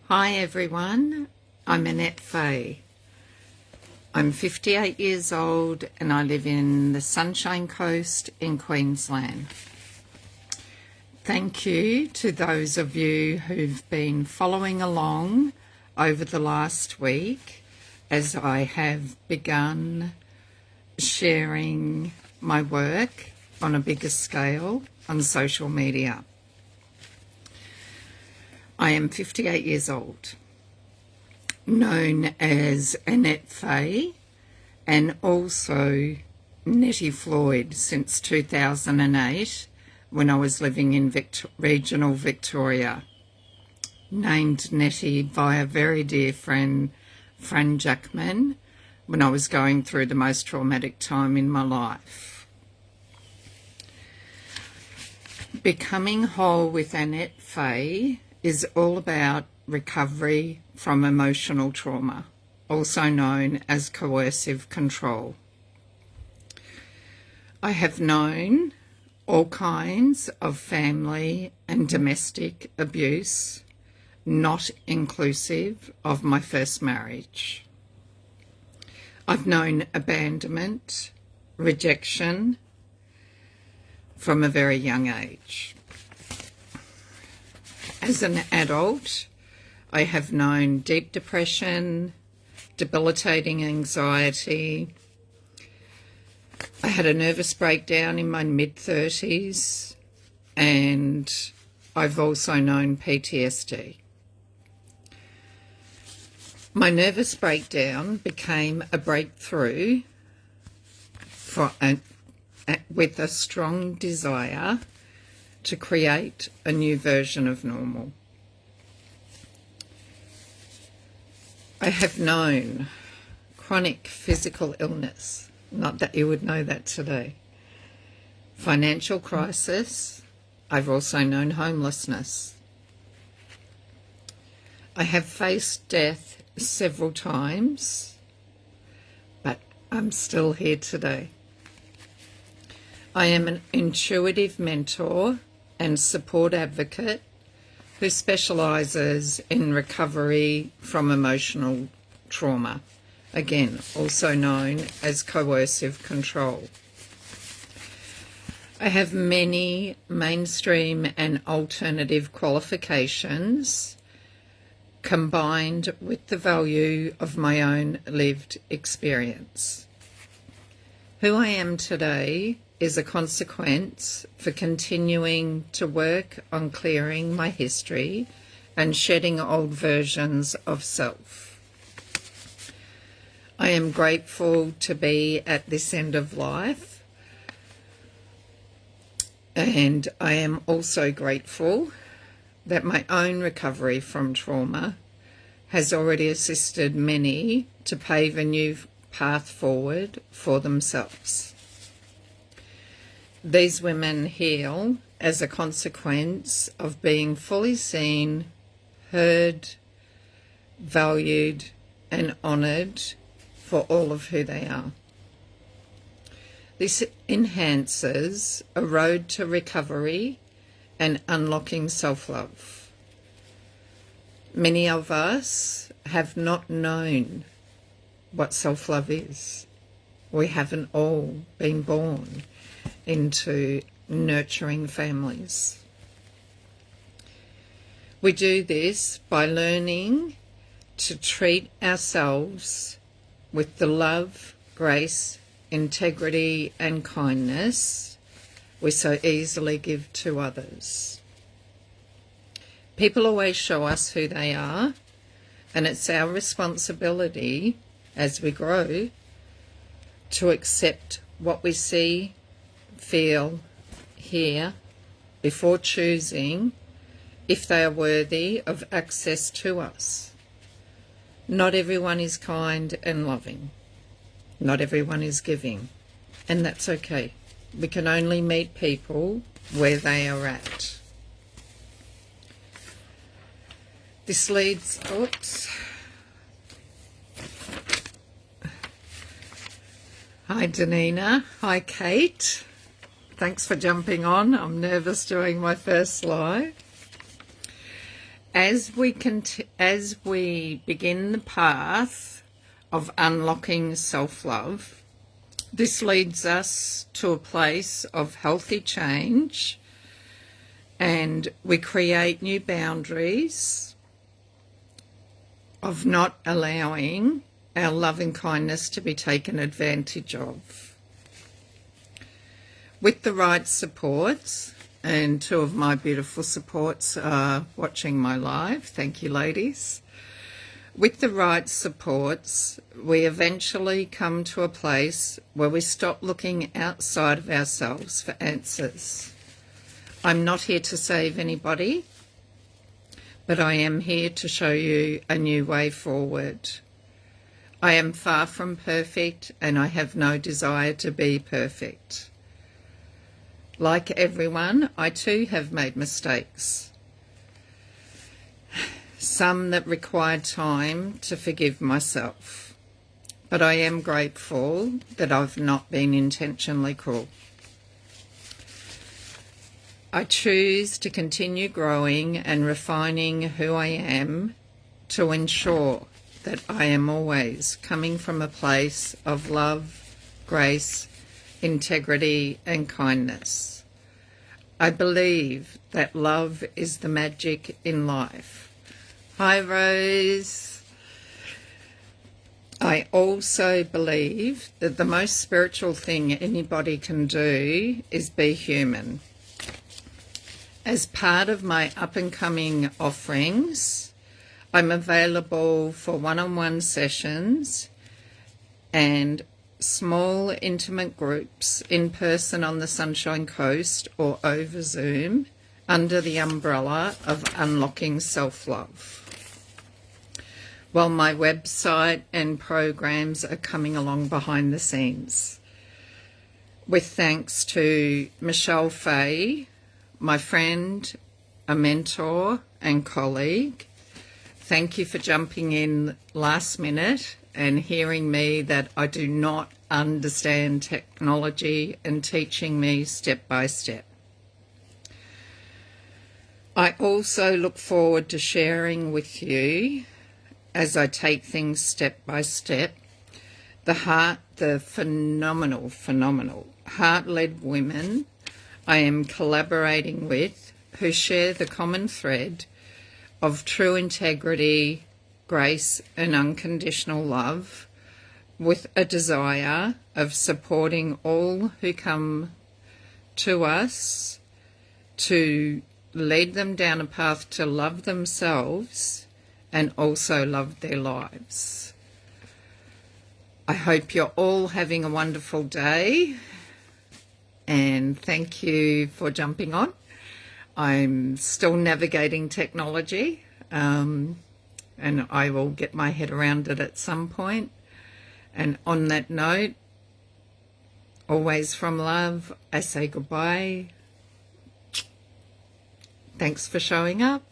Hi everyone, I'm Annette Fay. I'm 58 years old and I live in the Sunshine Coast in Queensland. Thank you to those of you who've been following along over the last week as I have begun sharing my work on a bigger scale on social media. I am 58 years old, known as Annette Fay and also Nettie Floyd since 2008 when I was living in regional Victoria. Named Nettie by a very dear friend, Fran Jackman, when I was going through the most traumatic time in my life. Becoming whole with Annette Fay is all about recovery from emotional trauma, also known as coercive control. I have known all kinds of family and domestic abuse, not inclusive of my first marriage. I've known abandonment, rejection from a very young age. As an adult, I have known deep depression, debilitating anxiety. I had a nervous breakdown in my mid-30s, and I've also known PTSD. My nervous breakdown became a breakthrough with a strong desire to create a new version of normal. I have known chronic physical illness, not that you would know that today. Financial crisis. I've also known homelessness. I have faced death several times, but I'm still here today. I am an intuitive mentor and support advocate who specialises in recovery from emotional trauma, again, also known as coercive control. I have many mainstream and alternative qualifications combined with the value of my own lived experience. Who I am today is a consequence for continuing to work on clearing my history and shedding old versions of self. I am grateful to be at this end of life, and I am also grateful that my own recovery from trauma has already assisted many to pave a new path forward for themselves. These women heal as a consequence of being fully seen, heard, valued, and honoured for all of who they are. This enhances a road to recovery and unlocking self-love. Many of us have not known what self-love is. We haven't all been born into nurturing families. We do this by learning to treat ourselves with the love, grace, integrity, and kindness we so easily give to others. People always show us who they are, and it's our responsibility as we grow to accept what we see, feel, hear, before choosing if they are worthy of access to us. Not everyone is kind and loving. Not everyone is giving. And that's okay. We can only meet people where they are at. This leads... Oops. Hi, Danina. Hi, Kate. Thanks for jumping on. I'm nervous doing my first live. as we begin the path of unlocking self-love, this leads us to a place of healthy change, and we create new boundaries of not allowing our loving kindness to be taken advantage of. With the right supports, and two of my beautiful supports are watching my live, thank you ladies. With the right supports, we eventually come to a place where we stop looking outside of ourselves for answers. I'm not here to save anybody, but I am here to show you a new way forward. I am far from perfect, and I have no desire to be perfect. Like everyone, I too have made mistakes. Some that required time to forgive myself. But I am grateful that I've not been intentionally cruel. I choose to continue growing and refining who I am to ensure that I am always coming from a place of love, grace, integrity and kindness. I believe that love is the magic in life. Hi Rose. I also believe that the most spiritual thing anybody can do is be human. As part of my up-and-coming offerings, I'm available for one-on-one sessions and small intimate groups in person on the Sunshine Coast or over Zoom under the umbrella of Unlocking Self-Love. While my website and programs are coming along behind the scenes. With thanks to Michelle Fay, my friend, a mentor and colleague. Thank you for jumping in last minute and hearing me that I do not understand technology and teaching me step by step. I also look forward to sharing with you, as I take things step by step, the phenomenal heart-led women I am collaborating with who share the common thread of true integrity, grace and unconditional love, with a desire of supporting all who come to us to lead them down a path to love themselves and also love their lives. I hope you're all having a wonderful day, and thank you for jumping on. I'm still navigating technology, and I will get my head around it at some point. And on that note, always from love, I say goodbye. Thanks for showing up.